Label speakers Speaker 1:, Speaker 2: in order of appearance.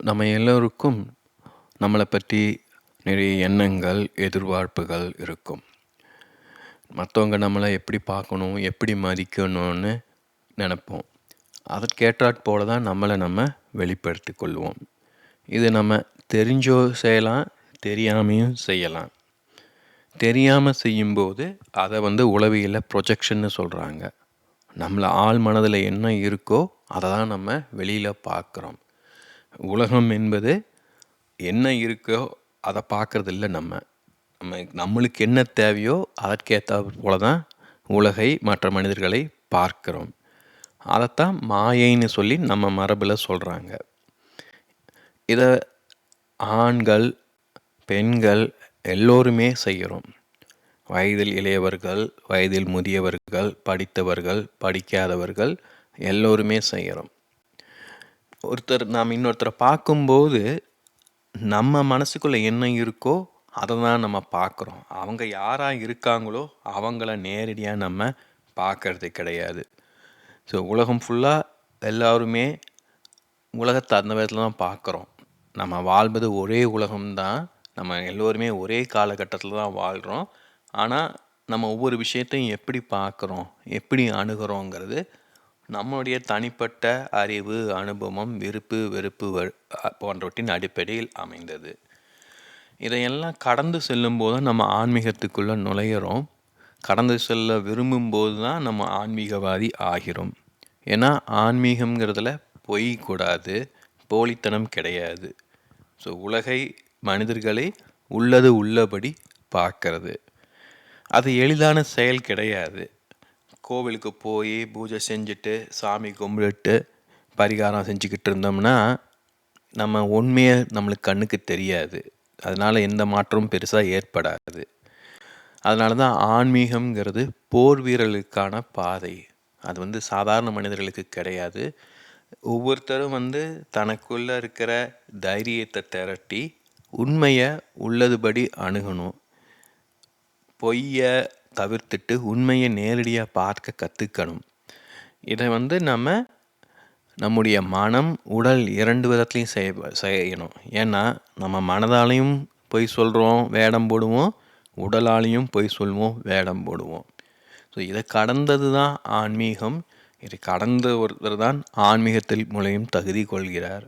Speaker 1: நம்ம எல்லோருக்கும் நம்மளை பற்றி நிறைய எண்ணங்கள், எதிர்பார்ப்புகள் இருக்கும். மற்றவங்க நம்மளை எப்படி பார்க்கணும், எப்படி மதிக்கணும்னு நினைப்போம். அதற்கேற்றாற் போல தான் நம்மளை நம்ம வெளிப்படுத்தி கொள்வோம். இது நம்ம தெரிஞ்சோ செய்யலாம், தெரியாமையும் செய்யலாம். தெரியாமல் செய்யும்போது அதை உளவியலில் ப்ரொஜெக்ஷன்னு சொல்கிறாங்க. நம்மளை ஆழ் மனதில் என்ன இருக்கோ அதை தான் நம்ம வெளியில் பார்க்குறோம். உலகம் என்பது என்ன இருக்கோ அதை பார்க்குறதில்ல. நம்மளுக்கு என்ன தேவையோ அதற்கேற்ற போல தான் உலகை, மற்ற மனிதர்களை பார்க்குறோம். அதைத்தான் மாயைன்னு சொல்லி நம்ம மரபில் சொல்கிறாங்க. இதை ஆண்கள், பெண்கள் எல்லோருமே செய்கிறோம். வயதில் இளையவர்கள், வயதில் முதியவர்கள், படித்தவர்கள், படிக்காதவர்கள் எல்லோருமே செய்கிறோம். நாம் இன்னொருத்தரை பார்க்கும்போது நம்ம மனசுக்குள்ளே என்ன இருக்கோ அதை தான் நம்ம பார்க்குறோம். அவங்க யாராக இருக்காங்களோ அவங்கள நேரடியாக நம்ம பார்க்கறது கிடையாது. ஸோ உலகம் ஃபுல்லாக எல்லோருமே உலகத்தை அந்த விதத்தில் தான் பார்க்குறோம். நம்ம வாழ்வது ஒரே உலகம்தான். நம்ம எல்லோருமே ஒரே காலகட்டத்தில் தான் வாழ்கிறோம். ஆனால் நம்ம ஒவ்வொரு விஷயத்தையும் எப்படி பார்க்குறோம், எப்படி அணுகிறோங்கிறது நம்மளுடைய தனிப்பட்ட அறிவு, அனுபவம், விருப்பு வெறுப்பு போன்றவற்றின் அடிப்படையில் அமைந்தது. இதையெல்லாம் கடந்து செல்லும்போது தான் நம்ம ஆன்மீகத்துக்குள்ளே நுழையிறோம். கடந்து செல்ல விரும்பும்போது தான் நம்ம ஆன்மீகவாதி ஆகிறோம். ஏன்னா ஆன்மீகங்கிறதுல பொய் கூடாது, போலித்தனம் கிடையாது. ஸோ உலகை, மனிதர்களை உள்ளது உள்ளபடி பார்க்கறது அது எளிதான செயல் கிடையாது. கோவிலுக்கு போய் பூஜை செஞ்சுட்டு சாமி கும்பிட்டு பரிகாரம் செஞ்சுக்கிட்டு இருந்தோம்னா நம்ம உண்மையை நம்மளுக்கு கண்ணுக்கு தெரியாது. அதனால் எந்த மாற்றமும் பெருசாக ஏற்படாது. அதனால தான் ஆன்மீகம்ங்கிறது போர் வீரர்களுக்கான பாதை. அது சாதாரண மனிதர்களுக்கு கிடையாது. ஒவ்வொருத்தரும் தனக்குள்ளே இருக்கிற தைரியத்தை திரட்டி உண்மையை உள்ளதுபடி அணுகணும். பொய்யை தவிர்த்துட்டு உண்மையை நேரடியாக பார்க்க கற்றுக்கணும். இதை நம்ம நம்முடைய மனம், உடல் 2 விதத்துலையும் செய்யணும். ஏன்னா நம்ம மனதாலையும் பொய் சொல்கிறோம், வேடம் போடுவோம், உடலாலையும் பொய் சொல்லுவோம், வேடம் போடுவோம். ஸோ இதை கடந்தது தான் ஆன்மீகம். இதை கடந்த ஒருத்தர் தான் ஆன்மீகத்தில் மூலையும் தகுதி கொள்கிறார்.